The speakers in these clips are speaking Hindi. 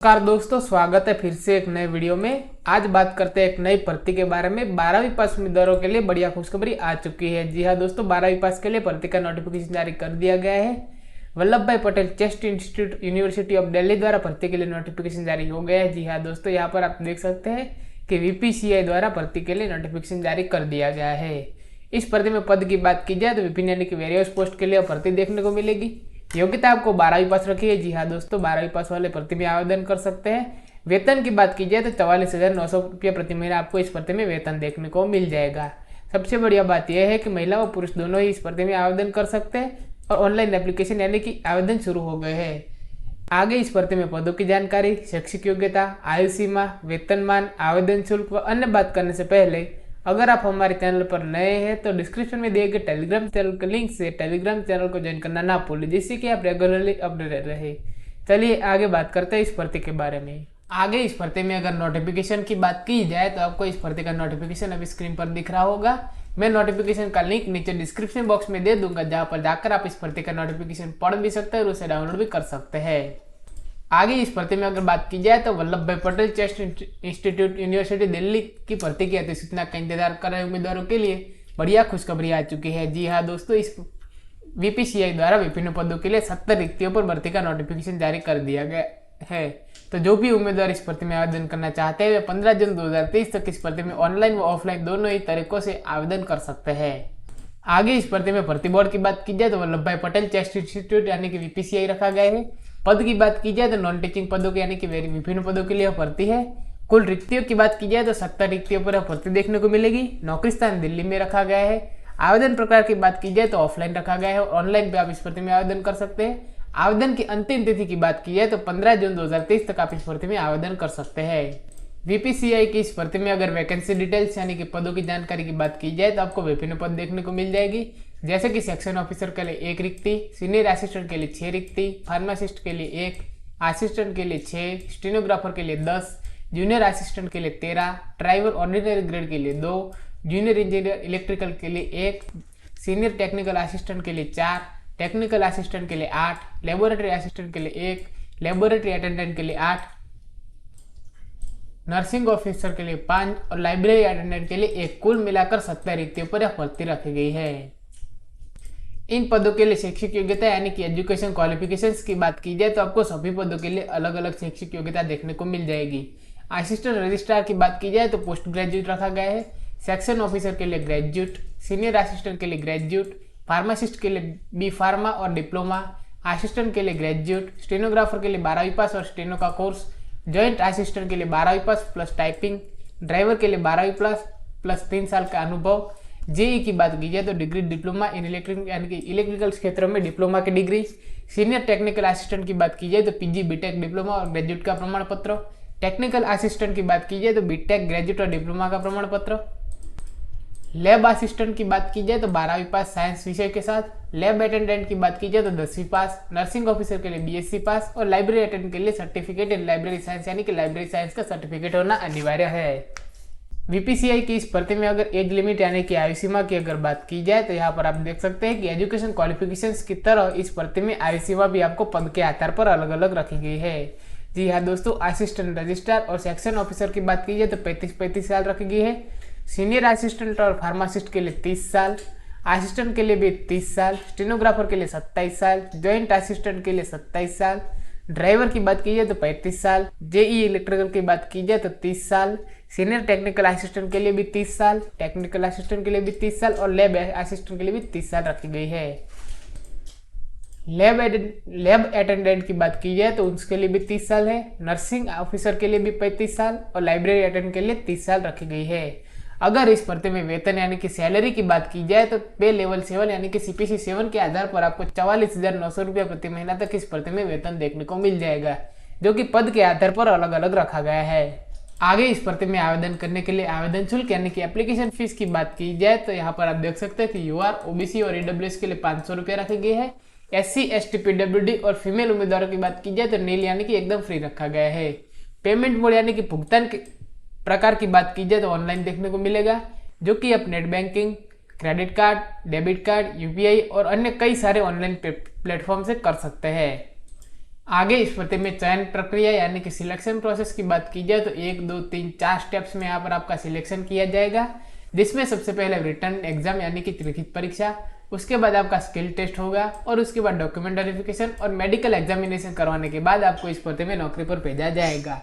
नमस्कार दोस्तों, स्वागत है फिर से एक नए वीडियो में। आज बात करते हैं एक नई भर्ती के बारे में। 12वीं पास उम्मीदवारों के लिए बढ़िया खुशखबरी आ चुकी है। जी हाँ दोस्तों, 12वीं पास के लिए भर्ती का नोटिफिकेशन जारी कर दिया गया है। वल्लभ भाई Patel chest institute university of Delhi द्वारा भर्ती के लिए नोटिफिकेशन जारी हो गया है। जी हाँ दोस्तों, यहाँ पर आप देख सकते हैं कि VPCI द्वारा भर्ती के लिए नोटिफिकेशन जारी कर दिया गया है। इस भर्ती में पद की बात की जाए तो विभिन्न यानी कि वेरियस पोस्ट के लिए भर्ती देखने को मिलेगी। योग्यता आपको 12वीं पास रखी है। जी हाँ दोस्तों, 12वीं पास वाले भर्ती में आवेदन कर सकते हैं। वेतन की बात की जाए तो 44,900 रुपया प्रति महीना आपको इस भर्ती में वेतन देखने को मिल जाएगा। सबसे बढ़िया बात यह है कि महिला व पुरुष दोनों ही इस भर्ती में आवेदन कर सकते हैं और ऑनलाइन एप्लीकेशन यानी कि आवेदन शुरू हो गए हैं। आगे इस भर्ती में पदों की जानकारी, शैक्षिक योग्यता, आयु सीमा, वेतनमान, आवेदन शुल्क व अन्य बात करने से पहले अगर आप हमारे चैनल पर नए हैं तो डिस्क्रिप्शन में दिए गए टेलीग्राम चैनल के लिंक से टेलीग्राम चैनल को ज्वाइन करना ना भूलें, जिससे कि आप रेगुलरली अपडेटेड रहे। चलिए आगे बात करते हैं इस भर्ती के बारे में। आगे इस भर्ती में अगर नोटिफिकेशन की बात की जाए तो आपको इस भर्ती का नोटिफिकेशन अभी स्क्रीन पर दिख रहा होगा। मैं नोटिफिकेशन का लिंक नीचे डिस्क्रिप्शन बॉक्स में दे दूंगा, जहाँ पर जाकर आप इस भर्ती का नोटिफिकेशन पढ़ भी सकते हैं और उसे डाउनलोड भी कर सकते हैं। आगे इस भर्ती में अगर बात की जाए तो वल्लभ भाई Patel chest institute university Delhi की भर्ती की अधिसूचना का इंतजार कर रहे उम्मीदवारों के लिए बढ़िया खुशखबरी आ चुकी है। जी हाँ दोस्तों, इस VPCI द्वारा विभिन्न पदों के लिए 70 रिक्तियों पर भर्ती का नोटिफिकेशन जारी कर दिया गया है। तो जो भी उम्मीदवार इस भर्ती में आवेदन करना चाहते हैं वे 15 जून 2023 तक इस भर्ती में ऑनलाइन व ऑफलाइन दोनों ही तरीकों से आवेदन कर सकते हैं। आगे इस भर्ती में भर्ती बोर्ड की बात की जाए तो वल्लभ भाई पटेल चेस्ट इंस्टीट्यूट यानी कि VPCI रखा गया है। पद की बात की जाए तो नॉन टीचिंग पदों के यानी कि विभिन्न पदों के लिए भर्ती है। कुल रिक्तियों की बात की जाए तो 70 रिक्तियों पर भर्ती देखने को मिलेगी। नौकरी स्थान दिल्ली में रखा गया है। आवेदन प्रकार की बात की जाए तो ऑफलाइन रखा गया है और ऑनलाइन भी आप इस भर्ती में आवेदन कर सकते हैं। आवेदन की अंतिम तिथि की बात की जाए तो 15 जून 2023 तक आप इस भर्ती में आवेदन कर सकते हैं। VPCI की इस भर्ती में अगर वैकेंसी डिटेल्स यानी कि पदों की जानकारी की बात की जाए तो आपको विभिन्न पद देखने को मिल जाएगी, जैसे कि सेक्शन ऑफिसर के लिए 1 रिक्ति, सीनियर असिस्टेंट के लिए 6 रिक्ति, फार्मासिस्ट के लिए 1, असिस्टेंट के लिए 6, स्टेनोग्राफर के लिए 10, जूनियर असिस्टेंट के लिए 13, ड्राइवर ऑर्डिनरी ग्रेड के लिए 2, जूनियर इंजीनियर इलेक्ट्रिकल के लिए 1, सीनियर टेक्निकल असिस्टेंट के लिए 4, टेक्निकल असिस्टेंट के लिए 8, लेबोरेटरी असिस्टेंट के लिए 1, लेबोरेटरी अटेंडेंट के लिए 8, नर्सिंग ऑफिसर के लिए 5 और लाइब्रेरी अटेंडेंट के लिए 1। कुल मिलाकर 70 रिक्तियों पर यह भर्ती रखी गई है। इन पदों के लिए शैक्षिक योग्यता यानी कि एजुकेशन क्वालिफिकेशंस की बात की जाए तो आपको सभी पदों के लिए अलग अलग शैक्षिक योग्यता देखने को मिल जाएगी। असिस्टेंट रजिस्ट्रार की बात की जाए तो पोस्ट ग्रेजुएट रखा गया है। सेक्शन ऑफिसर के लिए ग्रेजुएट, सीनियर असिस्टेंट के लिए ग्रेजुएट, फार्मासिस्ट के लिए B फार्मा और डिप्लोमा, असिस्टेंट के लिए ग्रेजुएट, स्टेनोग्राफर के लिए 12वीं पास और स्टेनो का कोर्स, जॉइंट असिस्टेंट के लिए 12वीं पास प्लस टाइपिंग, ड्राइवर के लिए 12वीं प्लस 3 साल का अनुभव। जेई की बात की जाए तो डिग्री डिप्लोमा इन इलेक्ट्रिक यानी कि इलेक्ट्रिकल क्षेत्रों में डिप्लोमा की डिग्री। सीनियर टेक्निकल असिस्टेंट की बात की जाए तो PG BTech डिप्लोमा और ग्रेजुएट का प्रमाण पत्र। टेक्निकल असिस्टेंट की बात की जाए तो BTech ग्रेजुएट और डिप्लोमा का प्रमाण पत्र। लैब असिस्टेंट की बात की जाए तो 12वीं पास साइंस विषय के साथ। लैब अटेंडेंट की बात की जाए तो 10वीं पास। नर्सिंग ऑफिसर के लिए BSc पास और लाइब्रेरी अटेंडेंट के लिए सर्टिफिकेट इन लाइब्रेरी साइंस यानी कि लाइब्रेरी साइंस का सर्टिफिकेट होना अनिवार्य है। VPCI की इस भर्ती में अगर एज लिमिट यानी कि आयु सीमा की अगर बात की जाए तो यहाँ पर आप देख सकते हैं कि एजुकेशन क्वालिफिकेशंस की तरह इस भर्ती में आयु सीमा भी आपको पद के आधार पर अलग अलग रखी गई है। जी हाँ दोस्तों, असिस्टेंट रजिस्ट्रार और सेक्शन ऑफिसर की बात की जाए तो 35 साल रखी गई है। सीनियर असिस्टेंट और फार्मासिस्ट के लिए 30 साल, असिस्टेंट के लिए भी 30 साल, स्टेनोग्राफर के लिए 27 साल, ज्वाइंट असिस्टेंट के लिए 27 साल, ड्राइवर की बात की जाए तो 35 साल, जेई इलेक्ट्रिकल की बात की जाए तो 30 साल, सीनियर टेक्निकल असिस्टेंट के लिए भी 30 साल, टेक्निकल असिस्टेंट के लिए भी 30 साल और लैब असिस्टेंट के लिए भी 30 साल रखी गई है। लैब अटेंडेंट की बात की जाए तो उसके लिए भी 30 साल है। नर्सिंग ऑफिसर के लिए भी 35 साल और लाइब्रेरी अटेंडेंट के लिए 30 साल रखी गई है। अगर इस भर्ती में वेतन यानी कि सैलरी की बात की जाए तो पे लेवल 7 यानी कि CPC 7 के आधार पर आपको 44,900 रुपया प्रति महीना तक इस भर्ती में वेतन देखने को मिल जाएगा, जो कि पद के आधार पर अलग अलग रखा गया है। आगे इस भर्ती में आवेदन करने के लिए आवेदन शुल्क यानी कि एप्लीकेशन फीस की बात की जाए तो यहाँ पर आप देख सकते हैं कि UR, OBC और EWS के लिए 500 रुपया रखी गई है। SC, ST, PWD और फीमेल उम्मीदवारों की बात की जाए तो नील यानी कि एकदम फ्री रखा गया है। पेमेंट मोड यानी कि भुगतान के प्रकार की बात की जाए तो ऑनलाइन देखने को मिलेगा, जो कि आप net banking, credit card, debit card, UPI और अन्य कई सारे ऑनलाइन प्लेटफॉर्म से कर सकते हैं। आगे इस भर्ती में चयन प्रक्रिया यानी कि सिलेक्शन प्रोसेस की बात की जाए तो 1, 2, 3, 4 स्टेप्स में यहाँ पर आपका सिलेक्शन किया जाएगा, जिसमें सबसे पहले रिटन एग्जाम यानी कि लिखित परीक्षा, उसके बाद आपका स्किल टेस्ट होगा और उसके बाद डॉक्यूमेंट वेरिफिकेशन और मेडिकल एग्जामिनेशन करवाने के बाद आपको इस भर्ती में नौकरी पर भेजा जाएगा।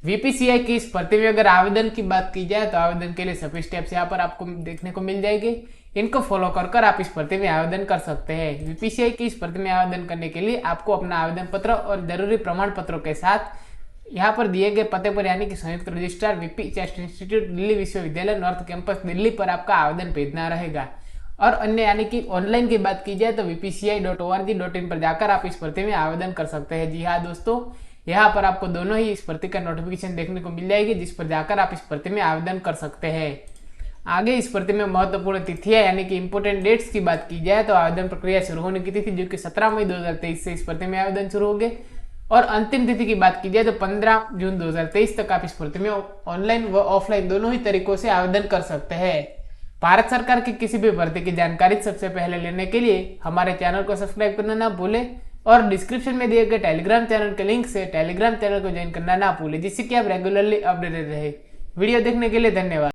वीपीसीआई की इस भर्ती में अगर आवेदन की बात की जाए तो आवेदन के लिए सभी स्टेप्स यहाँ पर आपको देखने को मिल जाएंगे। इनको फॉलो कर आप इस भर्ती में आवेदन कर सकते हैं। वीपीसीआई की इस भर्ती में आवेदन करने के लिए आपको अपना आवेदन पत्र और जरूरी प्रमाण पत्रों के साथ यहाँ पर दिए गए पते पर यानी कि संयुक्त registrar VP chest institute Delhi विश्वविद्यालय नॉर्थ कैंपस दिल्ली पर आपका आवेदन भेजना रहेगा। और अन्य यानी कि ऑनलाइन की बात की जाए तो vpci.org.in पर जाकर आप इस भर्ती में आवेदन कर सकते हैं। जी हाँ दोस्तों, यहाँ पर आपको दोनों ही इस भर्ती का नोटिफिकेशन देखने को मिल जाएगी, जिस पर जाकर आप इस भर्ती में आवेदन कर सकते हैं। आगे इस भर्ती में महत्वपूर्ण तिथियां यानी कि इंपोर्टेंट डेट्स की बात की जाए तो आवेदन प्रक्रिया शुरू होने की तिथि जो कि 17 मई 2023 से इस भर्ती में आवेदन शुरू होंगे और अंतिम तिथि की बात की जाए तो 15 जून 2023 तक आप इस भर्ती में ऑनलाइन व ऑफलाइन दोनों ही तरीकों से आवेदन कर सकते हैं। भारत सरकार की किसी भी भर्ती की जानकारी सबसे पहले लेने के लिए हमारे चैनल को सब्सक्राइब करना ना भूलें और डिस्क्रिप्शन में दिए गए टेलीग्राम चैनल के लिंक से टेलीग्राम चैनल को ज्वाइन करना ना भूलें, जिससे कि आप रेगुलरली अपडेटेड रहे। वीडियो देखने के लिए धन्यवाद।